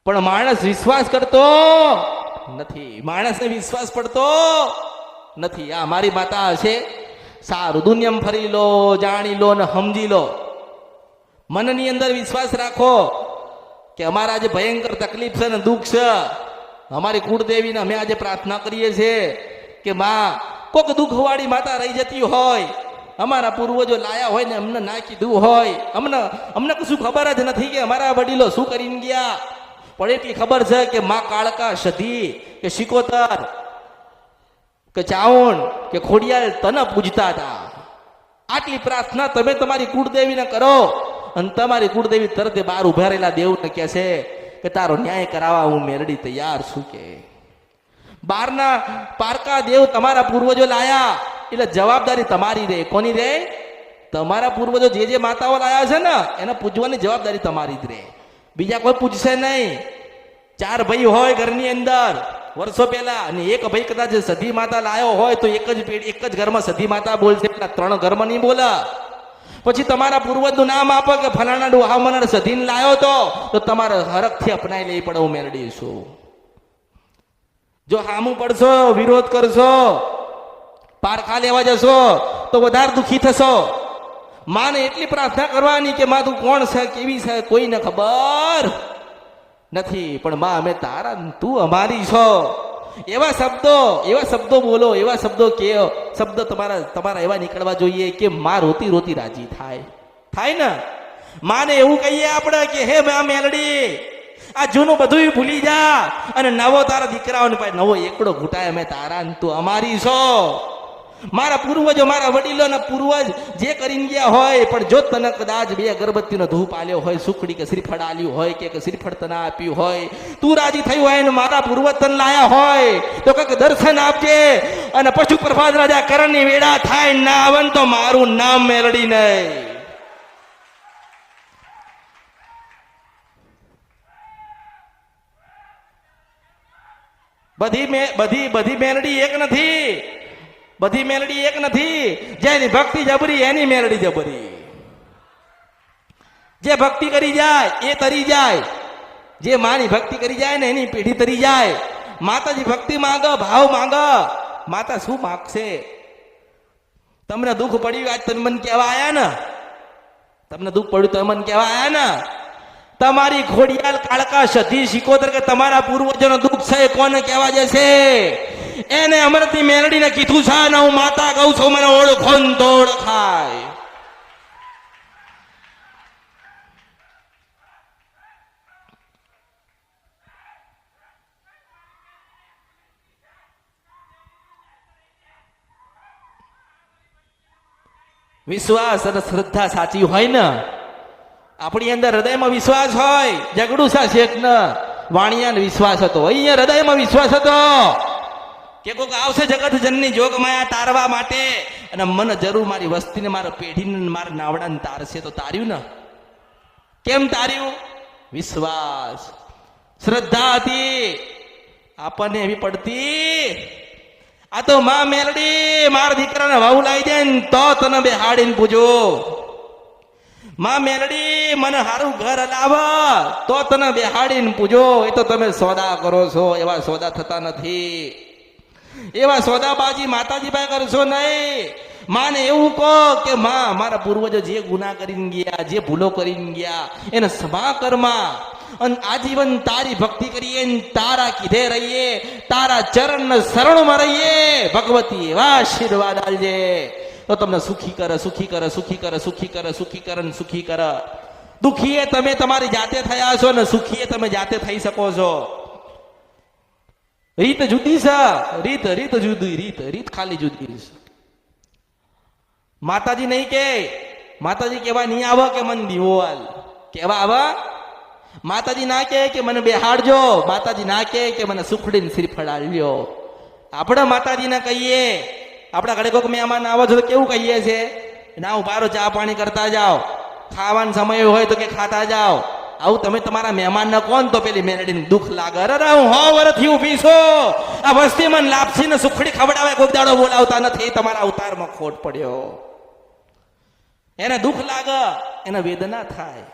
પણ માણસ વિશ્વાસ કરતો નથી, માણસને વિશ્વાસ પડતો નથી. આ મારી માતા હશે, સારું દુનિયામાં ફરી લો, જાણી લો ને સમજી લો. મનની અંદર વિશ્વાસ રાખો કે અમારા આજે ભયંકર તકલીફ છે ને દુઃખ છે, અમારી કુળદેવીને અમે આજે પ્રાર્થના કરીએ છીએ કે માં કોક દુઃખવાળી માતા રહી જતી હોય, અમારા પૂર્વજો લાયા હોય ને અમને ના કીધું હોય, અમને કશું ખબર જ નથી કે અમારા વડીલો શું કરીને ગયા, પણ એટલી ખબર છે કે માં કાળકા, સધી કે શિકોતર કે ચાવણ કે ખોડિયાલ તને પૂજતા હતા. આટલી પ્રાર્થના તમે તમારી કુળદેવીને કરો અને તમારી કુળદેવી તરત બહાર ઉભા રહેલા દેવને કહે છે કે તારો ન્યાય કરાવવા હું મેરડી તૈયાર છું. કે બહારના પારકા દેવ તમારા પૂર્વજો લાયા એટલે જવાબદારી તમારી રહે. કોની રહે? તમારા પૂર્વજો જે માતાઓ લાયા છે ને એને પૂજવાની જવાબદારી તમારી જ રહે, બીજા કોઈ પૂજશે નહીં. 4 ભાઈ હોય ઘરની અંદર વર્ષો પહેલા અને એક ભાઈ કદાચ સધી માતા લાયો હોય તો એક જ ઘરમાં સધી માતા બોલશે, 3 ઘરમાં નહીં બોલે. પછી તમારા પૂર્વજનું નામ આપો કે ફલાણા ડોહામણ સધીને લાયો તો તમારે હરખથી અપનાવી લેવી પડે. હું મેળડી છું. જો હામું પડશો, વિરોધ કરશો, પારખા લેવા જશો તો વધારે દુઃખી થશો. માને એટલી પ્રાર્થના કરવાની કે માં તું કોણ છે, કેવી છે, કોઈને ખબર નથી, પણ માં અમે તારા, તું અમારી છો. એવા શબ્દો બોલો, એવા શબ્દો કે શબ્દ તમારા એવા નીકળવા જોઈએ કે માં રોતી રોતી રાજી થાય ને. માને એવું કહીએ આપણે કે હે માં મેલડી, આ જૂનું બધું ભૂલી જા અને નવો તારા દીકરાઓને પાસે નવો એકડો ઘૂંટાય, અમે તારા, તું અમારી છો. મારા પૂર્વજો, મારા વડીલોના પૂર્વજ જે કરીને ગયા હોય, પણ જો તને કદાચ 2 અગરબત્તીનો ધૂપ આલ્યો હોય, સુખડી કે શ્રીફળ આલ્યું હોય કે શ્રીફળ તને આપ્યું હોય, તું રાજી થયું હોય ને મારા પૂર્વજ તને લાયા હોય તો કંઈક દર્શન આપજે. અને પશુ પ્રભાત રાજા કરણની વેળા થાય ના આવન તો મારું નામ મેલડી નહીં. બધી મેલડી એક નથી, બધી મેલડી એક નથી. જેની ભક્તિ જબરી એની મેલડી જબરી. જે ભક્તિ કરી જાય એ તરી જાય, જે માની ભક્તિ કરી જાય ને એની પેઢી તરી જાય. માતાજી ભક્તિ માંગો, ભાવ માંગો. માતા શું માગશે? તમને દુઃખ પડ્યું આજ તમે મને કહેવા આયા ને, તમને દુઃખ પડ્યું તમે મને કહેવા આયા ને. તમારી ખોડિયાલ, કાળકા, સધી, શિકોતર કે તમારા પૂર્વજોનો દુઃખ છે કોને કહેવા જશે? એને અમરતી મેલડીને કીધું છે ને હું માતા કહું છું, મને ઓળખો ને તો ઓળખાય. વિશ્વાસ અને શ્રદ્ધા સાચી હોય ને, આપણી અંદર હૃદયમાં વિશ્વાસ હોય. ઝઘડું સા શેઠ ને વાણિયાને વિશ્વાસ હતો, અહીંયા હૃદયમાં વિશ્વાસ હતો કે કોઈક આવશે જગત જનની જોગ માયા તારવા માટે અને મને જરૂર મારી વસ્તીને, મારા પેઢીને, મારા નાવડાને તારશે. તો તાર્યું ને? કેમ તાર્યું? વિશ્વાસ, શ્રદ્ધા હતી આપણને એવી પડતી. આ તો માં મેલડી મારા દીકરાને વાવ લાવી દે ને તો તને બેહાડીને પૂજો. માં મેલડી મને સારું ઘર લાવ તો તને બેહાડીને પૂજો. એ તો તમે સોદા કરો છો, એવા સોદા થતા નથી. એવા સોદાબાજી માતાજી પાસે કરશો નહીં. માને એવું કહો કે માં મારા પૂર્વજો જે ગુનાહ કરીને ગયા, જે ભૂલો કરીને ગયા એને ક્ષમા કરમાં અને આજીવન તારી ભક્તિ કરીએ, તારા કીધે રહીએ, તારા ચરણ શરણમાં રહીએ. ભગવતી એવા આશીર્વાદ આલજે તો તમને સુખી કરે, સુખી કરે, સુખી કરે, સુખી કરે, સુખી કરે ને સુખી કરે. દુખીએ તમે તમારી જાતે થયા છો ને સુખીએ તમે જાતે થઈ શકો છો. રીત જુદી છે, રીત જુદી, રીત ખાલી જુદી છે. માતાજી નહીં કે, માતાજી કેવા નહીં આવે કે મને દીવોલ કેવા આવે. માતાજી ના કે મને બેહાડજો, માતાજી ના કે મને સુખડીને શ્રીફળ આલ્યો. આપણે માતાજીને કહીએ, આપણા ઘરે કોઈક મહેમાન આવો છો તો કેવું કહીએ છે? ના ઉભારો, ચા પાણી કરતા જાઓ, ખાવાનો સમય હોય તો કે ખાતા જાઓ. આવું તમે તમારા મહેમાનને કોણ તો પેલી મેલડીને દુઃખ લાગે. અરે હું 100 વર્ષથી ઊભી છું, આ વસ્તી મને લાપસી ને સુખડી ખવડાવે કોઈ દાડો બોલાવતા નથી. તમારા અવતારમાં ખોટ પડ્યો, એને દુઃખ લાગે, એને વેદના થાય.